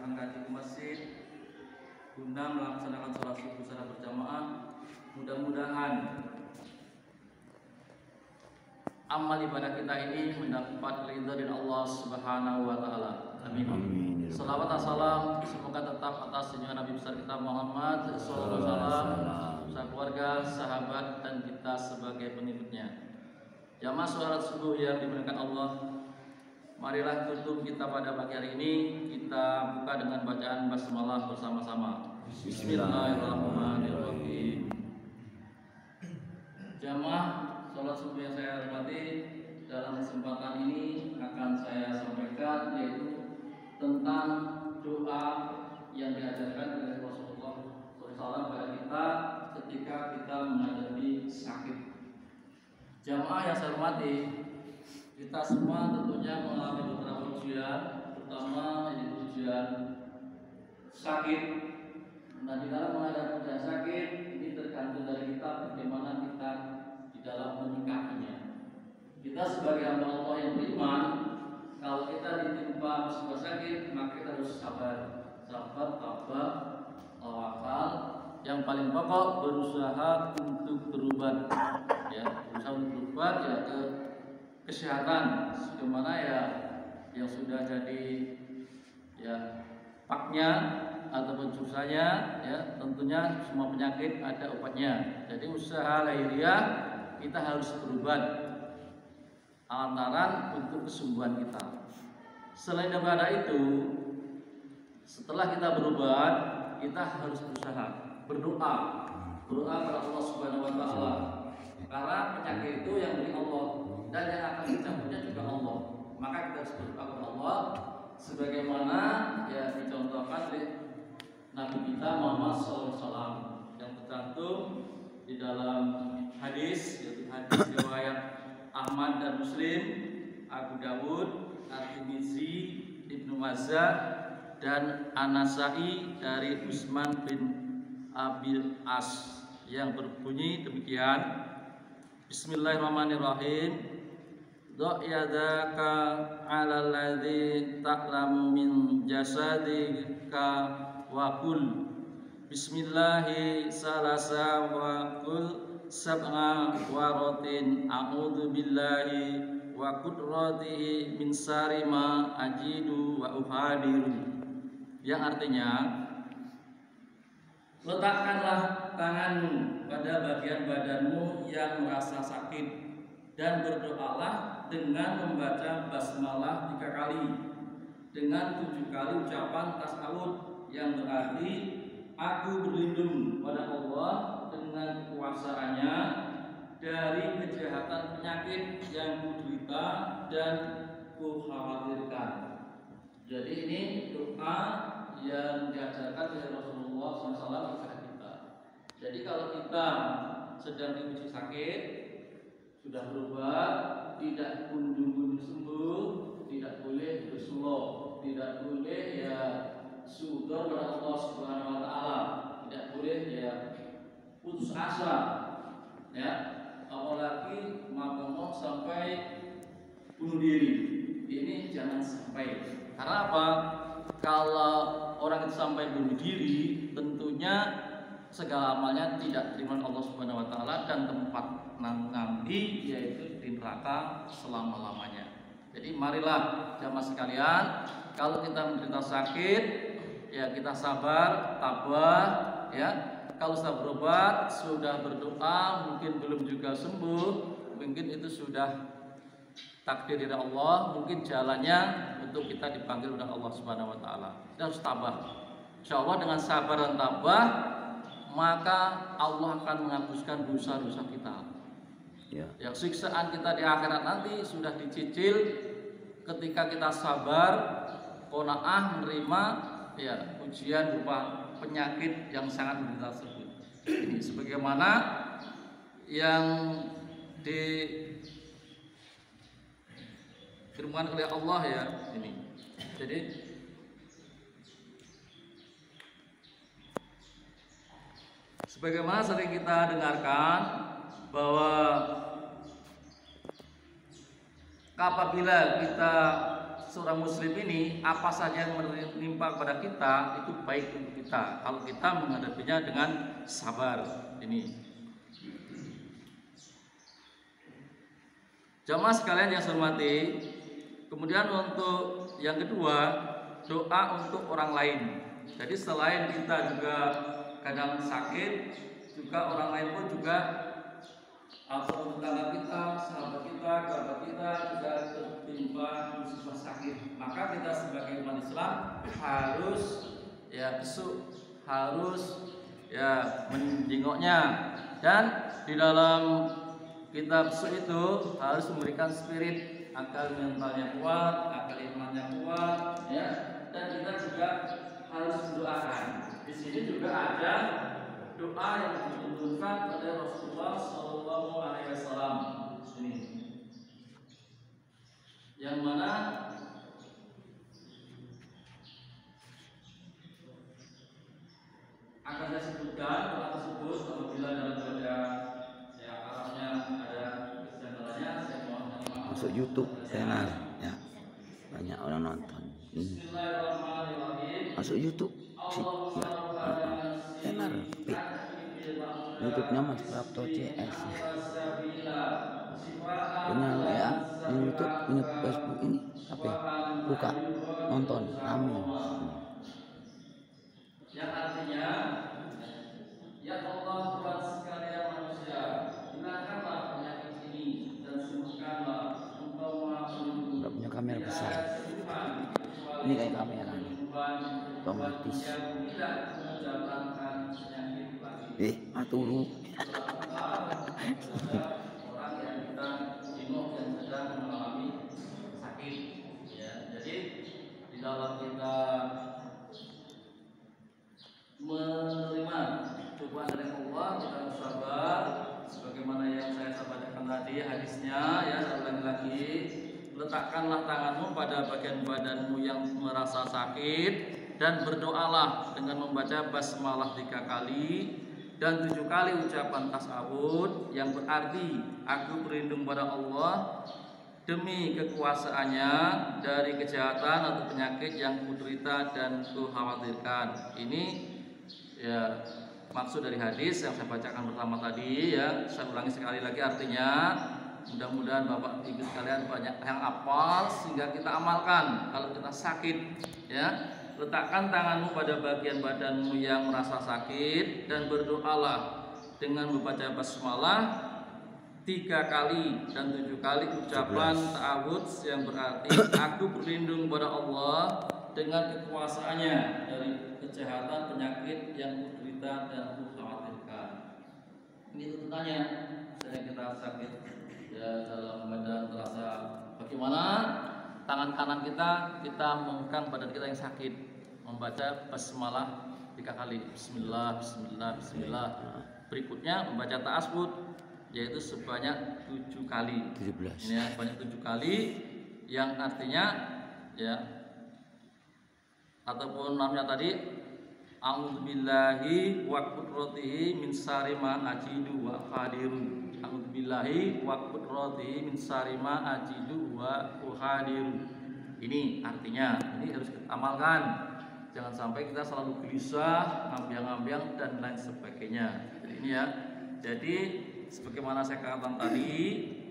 melaksanakan kaji ke masjid guna melaksanakan sholat subuh secara berjamaah. Mudah-mudahan amal ibadah kita ini mendapat ridha dari Allah Subhanahu wa taala. Amin. Amin. Salawat dan salam semoga tetap atas junjungan Nabi besar kita Muhammad sallallahu alaihi wasallam, beserta keluarga, sahabat dan kita sebagai pengikutnya. Jamaah sholat subuh yang dimuliakan Allah, marilah tutup kita pada pagi hari ini kita buka dengan bacaan basmalah bersama-sama. Bismillahirrahmanirrahim. Jamaah sholat subuh yang saya hormati, dalam kesempatan ini akan saya sampaikan yaitu tentang doa yang diajarkan oleh Rasulullah SAW kepada kita ketika kita menghadapi sakit. Jamaah yang saya hormati, kita semua tentunya mengalami beberapa ujian, terutama ini ujian sakit. Nah, di dalam menghadapi ujian sakit ini tergantung dari kita bagaimana kita di dalam menyikapinya. Kita sebagai hamba Allah yang beriman, kalau kita ditimpa musibah sakit, maka kita harus sabar, tabah, tawakal. Yang paling pokok berusaha untuk berobat, ya, berusaha untuk berobat ya ke kesehatan, sebagaimana ya yang sudah jadi ya paknya ataupun susahnya, ya tentunya semua penyakit ada obatnya. Jadi usaha lahiriah kita harus berobat lantaran untuk kesembuhan kita. Selain daripada itu, setelah kita berobat, kita harus berusaha berdoa kepada Allah Subhanahu wa taala. Karena penyakit itu yang beri Allah dan yang akan mencabutnya juga Allah. Maka kita harus berdoa kepada Allah sebagaimana ya dicontohkan oleh Nabi kita Muhammad SAW yang tercantum di dalam hadis, yaitu hadis riwayat Ahmad dan Muslim, Abu Dawud, At-Tirmizi, Ibnu Majah dan An-Nasa'i dari Utsman bin Abil As yang berbunyi demikian. Bismillahirrahmanirrahim. Yadaka 'alal ladzi ta'lamu min jasadika wa qul bismillahi salasa wa qul sab'a waratin a'udzu billahi wa qudratihi min syarri ma ajidu wa uhadiru. Yang artinya, letakkanlah tanganmu pada bagian badanmu yang merasa sakit dan berdoalah dengan membaca basmalah 3 kali dengan 7 kali ucapan tasawuf yang berarti aku berlindung pada Allah dengan kekuasaannya dari kejahatan penyakit yang kuderita dan kukhawatirkan. Jadi ini doa yang diajarkan oleh Rasulullah SAW kepada kita. Jadi kalau kita sedang diuji sakit, sudah berubah, tidak kunjung sembuh, tidak boleh bersuloh, tidak boleh ya syukur kepada Allah Subhanahu wa taala, tidak boleh ya putus asa, ya, apalagi mau sampai bunuh diri. Ini jangan sampai. Karena apa? Kalau orang itu sampai bunuh diri, tentunya segala amalnya tidak terima Allah Subhanahu wa taala dan tempat nanti yaitu di neraka selama-lamanya. Jadi marilah jamaah sekalian, kalau kita menderita sakit, ya kita sabar, tabah, ya. Kalau sudah berobat, sudah berdoa, mungkin belum juga sembuh, mungkin itu sudah takdir dari Allah, mungkin jalannya untuk kita dipanggil oleh Allah Subhanahu wa taala. Kita harus tabah. Insyaallah dengan sabar dan tabah, maka Allah akan menghapuskan dosa-dosa kita. Ya. Yang siksaan kita di akhirat nanti sudah dicicil ketika kita sabar, qanaah menerima ya ujian berupa penyakit yang sangat menderita tersebut. Ini sebagaimana yang difirmankan oleh Allah ya ini. Jadi sebagaimana sering kita dengarkan bahwa apabila kita seorang muslim ini apa saja yang menimpa kepada kita itu baik untuk kita kalau kita menghadapinya dengan sabar. Ini jamaah sekalian yang saya hormati. Kemudian untuk yang kedua, doa untuk orang lain. Jadi selain kita juga kadang sakit, juga orang lain pun juga atau tetangga kita, sahabat kita, kerabat kita juga tertimpa musibah sakit. Maka kita sebagai umat Islam harus ya besuk, harus ya menjengoknya, dan di dalam kita besuk itu harus memberikan spirit agar mentalnya kuat, agar imannya kuat, ya. Dan kita juga harus mendoakan. Di sini juga ada doa yang ditunjukkan oleh Rasulullah Shallallahu Alaihi Wasallam. Ini, yang mana akan saya sebutkan doa tersebut apabila dalam baca ya Arabnya ada kesalahannya, saya mohon maaf. Masuk YouTube channel ya, banyak orang nonton. Masuk YouTube sih ya, channel YouTube-nya Mas Prapto CS. Punya ya, ini YouTube, punya Facebook ini apa ya? Buka, nonton, amin. Yang artinya, ya Allah Tuhan sekalian manusia, hilangkanlah penyakit ini dan sembuhkanlah Engkau Maha Penyembuh. Nggak punya kamera besar. Ini kayak kamera nih, otomatis. Maturu. Orang yang kita jenguk yang sedang mengalami sakit, ya. Jadi di dalam kita menerima cobaan dari Allah, kita harus sabar. Sebagaimana yang saya sampaikan tadi hadisnya, ya, saya ulangi lagi. Letakkanlah tanganmu pada bagian badanmu yang merasa sakit dan berdoalah dengan membaca basmalah 3 kali dan 7 kali ucapan tasawuf yang berarti aku berlindung pada Allah demi kekuasaannya dari kejahatan atau penyakit yang kuderita dan kukhawatirkan. Ini ya maksud dari hadis yang saya bacakan pertama tadi, ya. Saya ulangi sekali lagi artinya. Mudah-mudahan Bapak Ibu sekalian banyak yang hafal sehingga kita amalkan kalau kita sakit, ya. Letakkan tanganmu pada bagian badanmu yang merasa sakit dan berdoalah dengan membaca basmalah 3 kali dan 7 kali ucapan ta'awudz yang berarti aku berlindung pada Allah dengan kekuasaannya dari kejahatan penyakit yang kuderita dan kukhawatirkan. Ini tuntutannya. Saya kita sakit ya, dalam badan terasa bagaimana, tangan kanan kita memegang badan kita yang sakit, membaca basmalah 3 kali, Bismillah, Bismillah, Bismillah. Berikutnya membaca ta'awudz yaitu sebanyak 7 kali. 17. Ini ya, sebanyak 7 kali yang artinya ya ataupun namanya tadi a'udzubillahi wa qudratihi min syarri ma ajidu wa qadiru. A'udzubillahi wa qudratihi min syarri ma ajidu wa qadiru. Ini artinya, ini harus kita amalkan. Jangan sampai kita selalu gelisah, ngambiang-ngambiang dan lain sebagainya. Jadi ini ya. Jadi sebagaimana saya katakan tadi,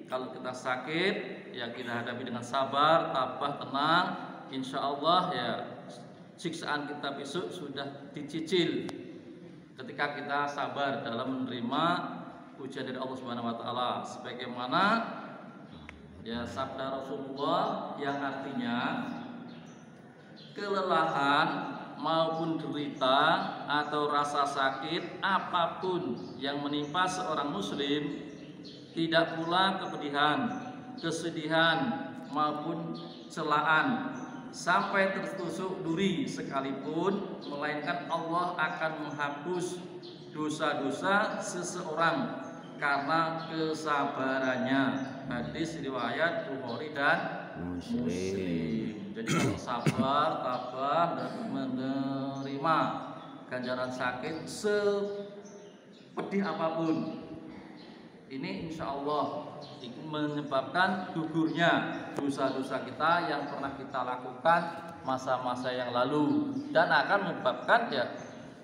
kalau kita sakit ya kita hadapi dengan sabar, tabah, tenang. Insya Allah ya siksaan kita besok sudah dicicil ketika kita sabar dalam menerima ujian dari Allah Subhanahu wa taala, sebagaimana ya sabda Rasulullah yang artinya kelelahan maupun derita atau rasa sakit apapun yang menimpa seorang muslim, tidak pula kepedihan, kesedihan maupun celaan sampai tertusuk duri sekalipun, melainkan Allah akan menghapus dosa-dosa seseorang karena kesabarannya. Hadis riwayat Bukhari dan Muslim. Jadi kalau sabar, tabah dan menerima ganjaran sakit sepedih apapun, Ini insya Allah menyebabkan gugurnya dosa-dosa kita yang pernah kita lakukan masa-masa yang lalu, dan akan menyebabkan ya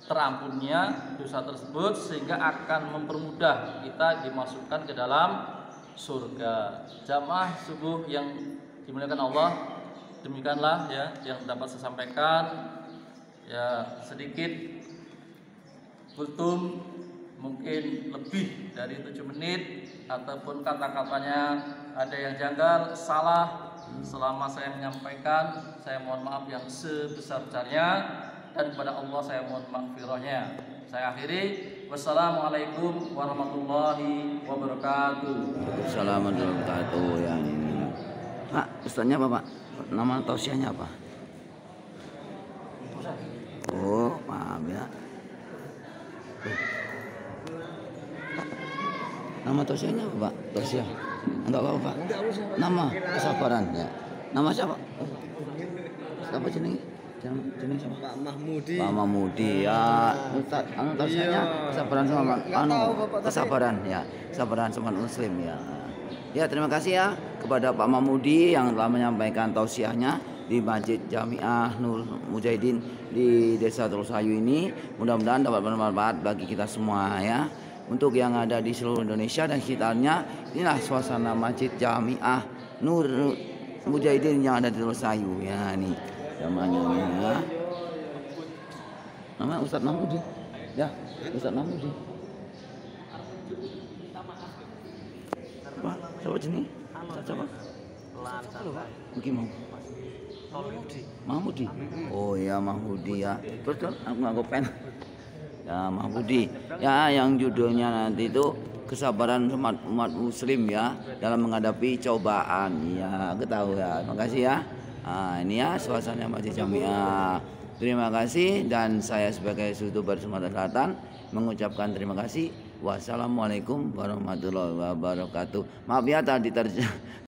terampunnya dosa tersebut, sehingga akan mempermudah kita dimasukkan ke dalam surga. Jamaah subuh yang dimuliakan Allah, demikianlah ya yang dapat saya sampaikan. Ya sedikit kultum, mungkin lebih dari 7 menit, ataupun kata-katanya ada yang janggal, salah selama saya menyampaikan, saya mohon maaf yang sebesar-besarnya, dan kepada Allah saya mohon maghfirahnya. Saya akhiri, wassalamualaikum warahmatullahi wabarakatuh. Assalamualaikum warahmatullahi wabarakatuh. Yang ini Pak, ustaznya apa Pak? Nama tausiahnya apa? Oh maaf ya. Nama tausiahnya apa Pak? Tausiah enggak apa Pak? Nama kesabaran ya. Nama siapa? Siapa jenenge? Jenenge siapa? Pak Mahmudi. Pak Mahmudi ya. Ustaz, tausiahnya kesabaran sama kesabaran ya. Kesabaran sama muslim ya. Ya, terima kasih ya kepada Pak Mahmudi yang telah menyampaikan tausiahnya di Masjid Jamiah Nur Mujahidin di Desa Telusayu ini. Mudah-mudahan dapat bermanfaat bagi kita semua ya. Untuk yang ada di seluruh Indonesia dan sekitarnya, inilah suasana Masjid Jamiah Nur Mujahidin yang ada di Telusayu ya, ini namanya ya. Nama Ustaz Mahmudi. Ya, Ustaz Mahmudi. Apa? Siapa sini? Siapa? Mungkin mau. Mahmudi. Oh ya Mahmudi ya. Terus aku nggak pen. Ya Mahmudi. Ya yang judulnya nanti itu kesabaran umat muslim ya dalam menghadapi cobaan. Ya, ketahui ya. Terima kasih ya. Nah, ini ya suasana Masjid Jamiah. Terima kasih, dan saya sebagai YouTuber Sumatera Selatan mengucapkan terima kasih. Wassalamualaikum warahmatullahi wabarakatuh. Maaf ya tadi